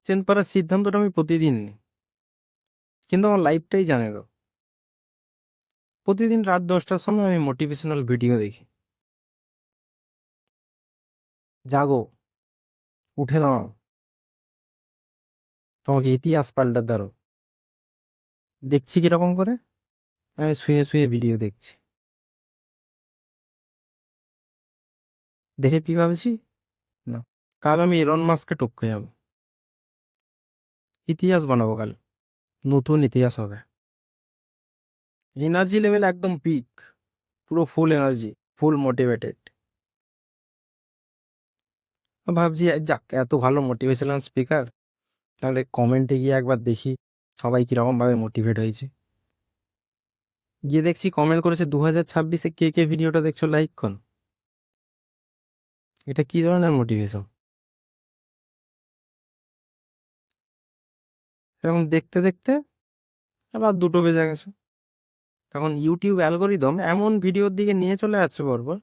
Change করার সিদ্ধান্তটা আমি প্রতিদিন নিই, কিন্তু আমার লাইফটাই জানে গো। প্রতিদিন রাত 10টার সময় আমি মোটিভেশনাল ভিডিও দেখি। জাগো, উঠে দাঁড়াও, তোমাকে ইতিহাস পাল্টাতে পারো। দেখছি কিরকম করে, আমি শুয়ে শুয়ে ভিডিও দেখছি। দেখে কি ভাবছি, না, কাল আমি এলন মাস্ককে টপকে যাবো, ইতিহাস বানাবো কাল, নতুন ইতিহাস হবে। এনার্জি লেভেল একদম পিক, পুরো ফুল এনার্জি, ফুল মোটিভেটেড। ভাবছি যাক, এত ভালো মোটিভেশনাল স্পিকার, তাহলে কমেন্টে গিয়ে একবার দেখি সবাই কিরকম ভাবে মোটিভেট হয়েছে। গিয়ে দেখছি কমেন্ট করেছে 2026-এ কে কে ভিডিওটা দেখছো লাইক কর। এটা কি ধরনের মোটিভেশন? এরকম দেখতে দেখতে আবার 2টো বেজে গেছে। তখন ইউটিউব অ্যালগোরিদম এমন ভিডিওর দিকে নিয়ে চলে যাচ্ছে পরপর,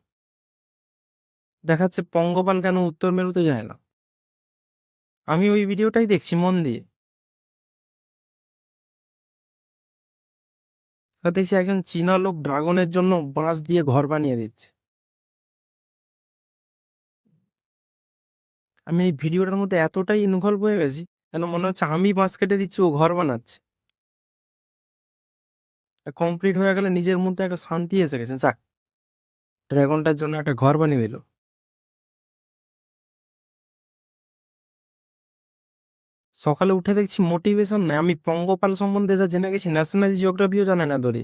দেখাচ্ছে পঙ্গপাল কেন উত্তর মেরুতে যায় না। আমি ওই ভিডিওটাই দেখছি মন দিয়ে, আর দেখছি একজন চীনা লোক ড্রাগনের জন্য বাঁশ দিয়ে ঘর বানিয়ে দিচ্ছে। আমি এই ভিডিওটার মধ্যে এতটাই ইনভলভ হয়ে গেছি, যেন মনে হচ্ছে আমি বাঁশ কেটে দিচ্ছি, ও ঘর বানাচ্ছে। কমপ্লিট হয়ে গেলে নিজের মধ্যে একটা শান্তি এসে গেছে, যাক, ড্রাগনটার জন্য একটা ঘর বানিয়ে দিল। সকালে উঠে দেখছি মোটিভেশন নেই, আমি পঙ্গপাল সম্বন্ধে যা জেনে গেছি ন্যাশনাল জিওগ্রাফিও জানে না ধরি।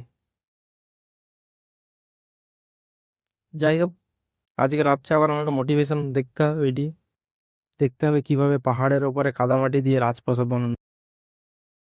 যাই হোক, আজকে রাত্রে আবার আমার মোটিভেশন দেখতে হবে ভিডিও, দেখতে হবে কিভাবে পাহাড়ের ওপরে কাদামাটি দিয়ে রাজপ্রাসাদ বানানো।